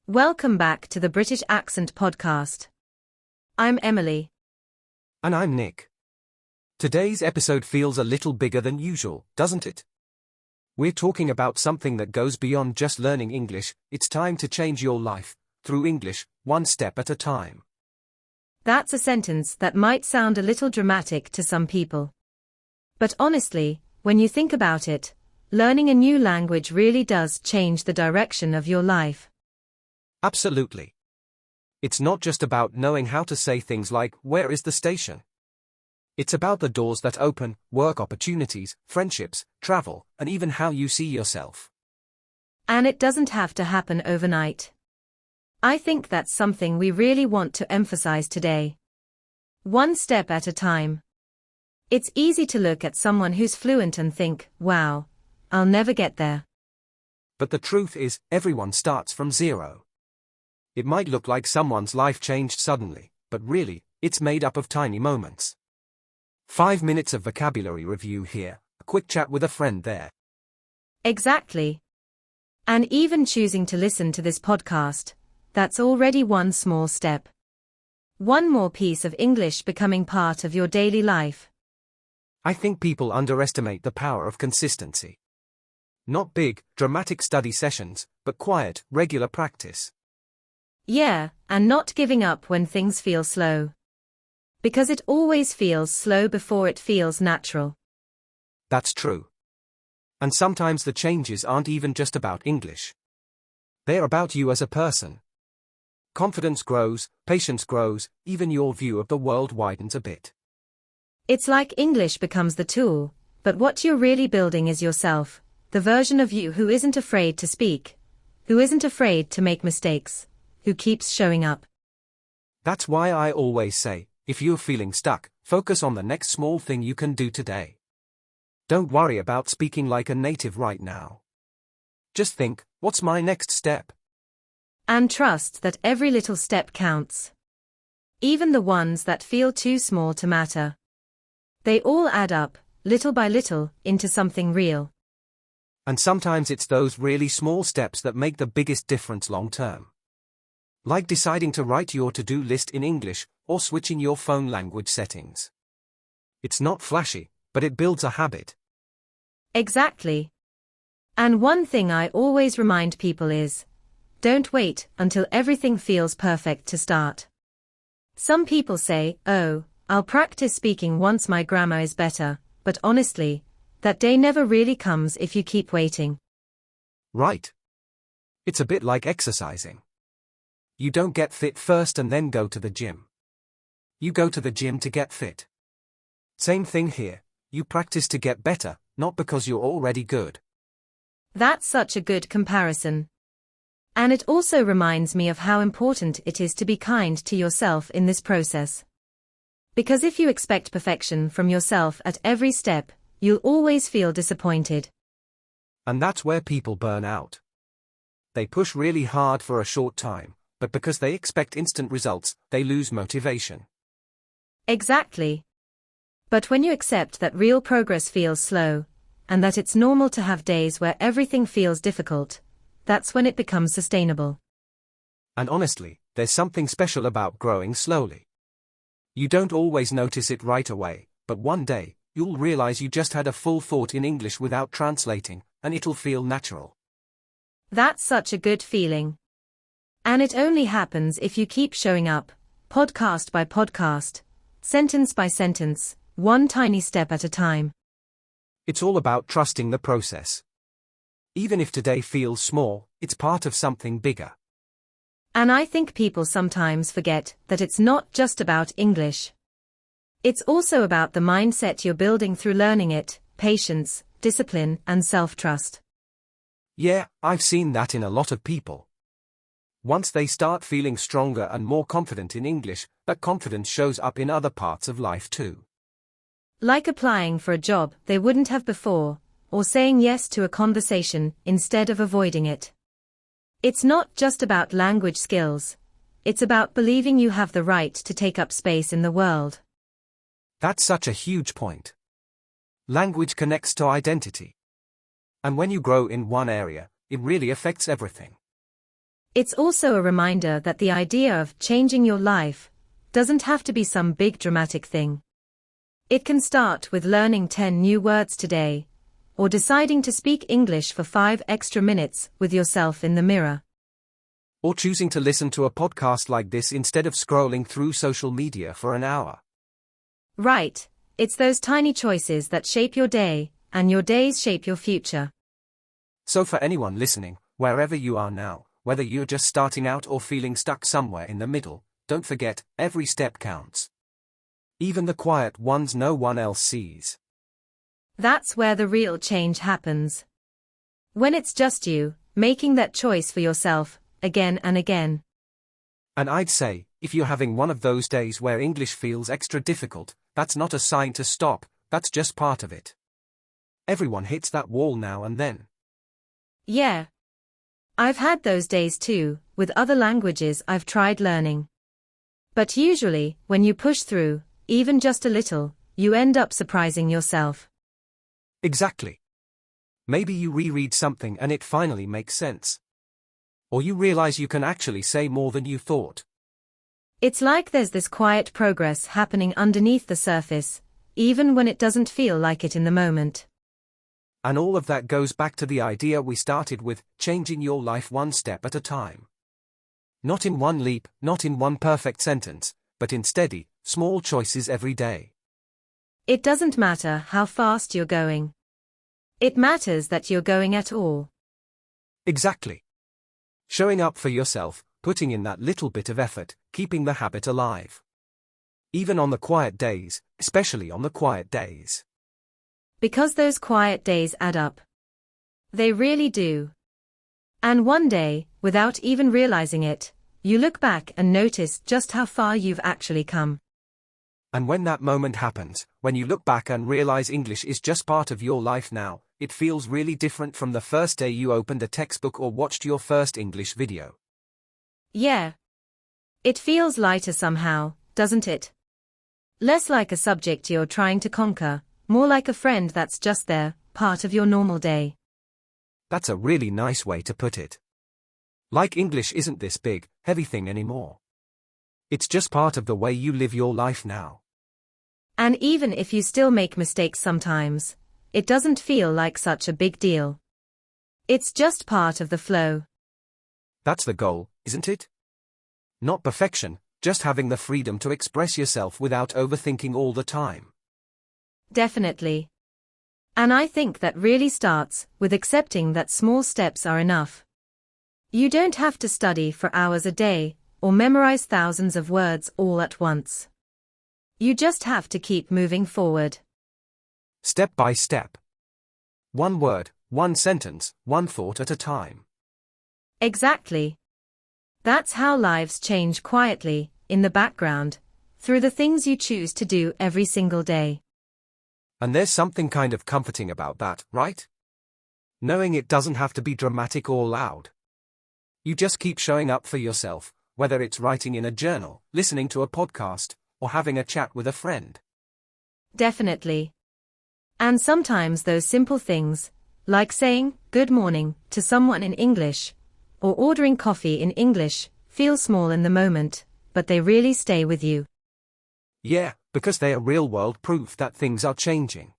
Welcome back to the British Accent Podcast. I'm Emily. And I'm Nick. Today's episode feels a little bigger than usual, doesn't it? We're talking about something that goes beyond just learning English. It's time to change your life, through English, one step at a time. That's a sentence that might sound a little dramatic to some people. But honestly, when you think about it, learning a new language really does change the direction of your life. Absolutely. It's not just about knowing how to say things like, "Where is the station?" It's about the doors that open, work opportunities, friendships, travel, and even how you see yourself. And it doesn't have to happen overnight. I think that's something we really want to emphasize today. One step at a time. It's easy to look at someone who's fluent and think, wow, I'll never get there. But the truth is, everyone starts from zero. It might look like someone's life changed suddenly, but really, it's made up of tiny moments. 5 minutes of vocabulary review here, a quick chat with a friend there. Exactly. And even choosing to listen to this podcast, that's already one small step. One more piece of English becoming part of your daily life. I think people underestimate the power of consistency. Not big, dramatic study sessions, but quiet, regular practice. Yeah, and not giving up when things feel slow. Because it always feels slow before it feels natural. That's true. And sometimes the changes aren't even just about English. They're about you as a person. Confidence grows, patience grows, even your view of the world widens a bit. It's like English becomes the tool, but what you're really building is yourself, the version of you who isn't afraid to speak, who isn't afraid to make mistakes, who keeps showing up. That's why I always say, if you're feeling stuck, focus on the next small thing you can do today. Don't worry about speaking like a native right now. Just think, what's my next step? And trust that every little step counts. Even the ones that feel too small to matter. They all add up, little by little, into something real. And sometimes it's those really small steps that make the biggest difference long term. Like deciding to write your to-do list in English, or switching your phone language settings. It's not flashy, but it builds a habit. Exactly. And one thing I always remind people is, don't wait until everything feels perfect to start. Some people say, oh, I'll practice speaking once my grammar is better, but honestly, that day never really comes if you keep waiting. Right. It's a bit like exercising. You don't get fit first and then go to the gym. You go to the gym to get fit. Same thing here, you practice to get better, not because you're already good. That's such a good comparison. And it also reminds me of how important it is to be kind to yourself in this process. Because if you expect perfection from yourself at every step, you'll always feel disappointed. And that's where people burn out. They push really hard for a short time, but because they expect instant results, they lose motivation. Exactly. But when you accept that real progress feels slow, and that it's normal to have days where everything feels difficult, that's when it becomes sustainable. And honestly, there's something special about growing slowly. You don't always notice it right away, but one day, you'll realize you just had a full thought in English without translating, and it'll feel natural. That's such a good feeling. And it only happens if you keep showing up, podcast by podcast, sentence by sentence, one tiny step at a time. It's all about trusting the process. Even if today feels small, it's part of something bigger. And I think people sometimes forget that it's not just about English. It's also about the mindset you're building through learning it, patience, discipline, and self-trust. Yeah, I've seen that in a lot of people. Once they start feeling stronger and more confident in English, that confidence shows up in other parts of life too. Like applying for a job they wouldn't have before, or saying yes to a conversation instead of avoiding it. It's not just about language skills. It's about believing you have the right to take up space in the world. That's such a huge point. Language connects to identity. And when you grow in one area, it really affects everything. It's also a reminder that the idea of changing your life doesn't have to be some big dramatic thing. It can start with learning 10 new words today, or deciding to speak English for 5 extra minutes with yourself in the mirror. Or choosing to listen to a podcast like this instead of scrolling through social media for an hour. Right, it's those tiny choices that shape your day, and your days shape your future. So for anyone listening, wherever you are now, whether you're just starting out or feeling stuck somewhere in the middle, don't forget, every step counts. Even the quiet ones no one else sees. That's where the real change happens. When it's just you, making that choice for yourself, again and again. And I'd say, if you're having one of those days where English feels extra difficult, that's not a sign to stop, that's just part of it. Everyone hits that wall now and then. Yeah. I've had those days too, with other languages I've tried learning. But usually, when you push through, even just a little, you end up surprising yourself. Exactly. Maybe you reread something and it finally makes sense. Or you realize you can actually say more than you thought. It's like there's this quiet progress happening underneath the surface, even when it doesn't feel like it in the moment. And all of that goes back to the idea we started with, changing your life one step at a time. Not in one leap, not in one perfect sentence, but in steady, small choices every day. It doesn't matter how fast you're going. It matters that you're going at all. Exactly. Showing up for yourself, putting in that little bit of effort, keeping the habit alive. Even on the quiet days, especially on the quiet days. Because those quiet days add up. They really do. And one day, without even realizing it, you look back and notice just how far you've actually come. And when that moment happens, when you look back and realize English is just part of your life now, it feels really different from the first day you opened a textbook or watched your first English video. Yeah. It feels lighter somehow, doesn't it? Less like a subject you're trying to conquer, more like a friend that's just there, part of your normal day. That's a really nice way to put it. Like English isn't this big, heavy thing anymore. It's just part of the way you live your life now. And even if you still make mistakes sometimes, it doesn't feel like such a big deal. It's just part of the flow. That's the goal, isn't it? Not perfection, just having the freedom to express yourself without overthinking all the time. Definitely. And I think that really starts with accepting that small steps are enough. You don't have to study for hours a day, or memorize thousands of words all at once. You just have to keep moving forward. Step by step. One word, one sentence, one thought at a time. Exactly. That's how lives change quietly, in the background, through the things you choose to do every single day. And there's something kind of comforting about that, right? Knowing it doesn't have to be dramatic or loud. You just keep showing up for yourself, whether it's writing in a journal, listening to a podcast, or having a chat with a friend. Definitely. And sometimes those simple things, like saying good morning to someone in English, or ordering coffee in English, feel small in the moment, but they really stay with you. Yeah, because they are real-world proof that things are changing.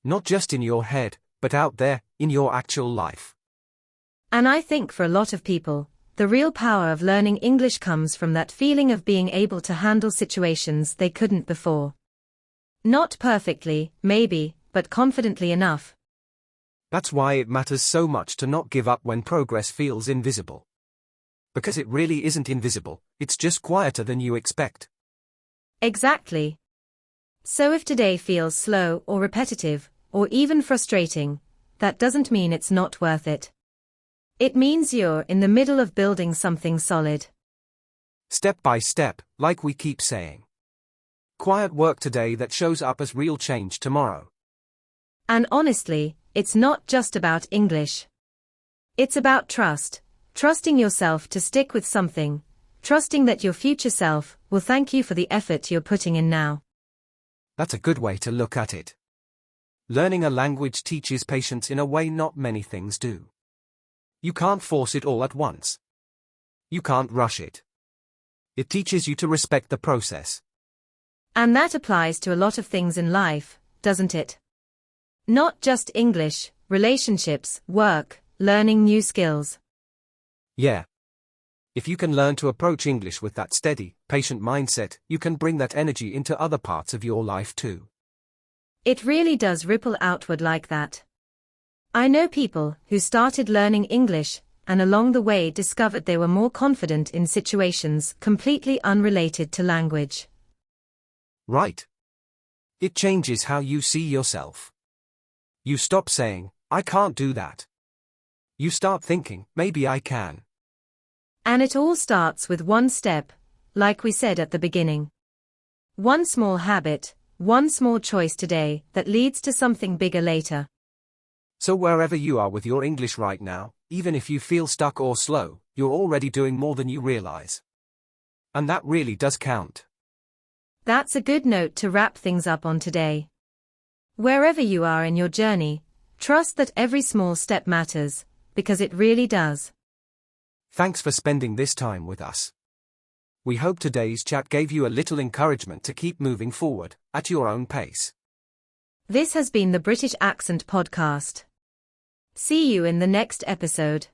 Not just in your head, but out there, in your actual life. And I think for a lot of people, the real power of learning English comes from that feeling of being able to handle situations they couldn't before. Not perfectly, maybe, but confidently enough. That's why it matters so much to not give up when progress feels invisible. Because it really isn't invisible, it's just quieter than you expect. Exactly. So if today feels slow or repetitive, or even frustrating, that doesn't mean it's not worth it. It means you're in the middle of building something solid. Step by step, like we keep saying. Quiet work today that shows up as real change tomorrow. And honestly, it's not just about English. It's about trust, trusting yourself to stick with something, trusting that your future self will thank you for the effort you're putting in now. That's a good way to look at it. Learning a language teaches patience in a way not many things do. You can't force it all at once. You can't rush it. It teaches you to respect the process. And that applies to a lot of things in life, doesn't it? Not just English, relationships, work, learning new skills. Yeah. If you can learn to approach English with that steady, patient mindset, you can bring that energy into other parts of your life too. It really does ripple outward like that. I know people who started learning English and along the way discovered they were more confident in situations completely unrelated to language. Right. It changes how you see yourself. You stop saying, I can't do that. You start thinking, maybe I can. And it all starts with one step, like we said at the beginning. One small habit, one small choice today that leads to something bigger later. So wherever you are with your English right now, even if you feel stuck or slow, you're already doing more than you realize. And that really does count. That's a good note to wrap things up on today. Wherever you are in your journey, trust that every small step matters, because it really does. Thanks for spending this time with us. We hope today's chat gave you a little encouragement to keep moving forward, at your own pace. This has been the British Accent Podcast. See you in the next episode.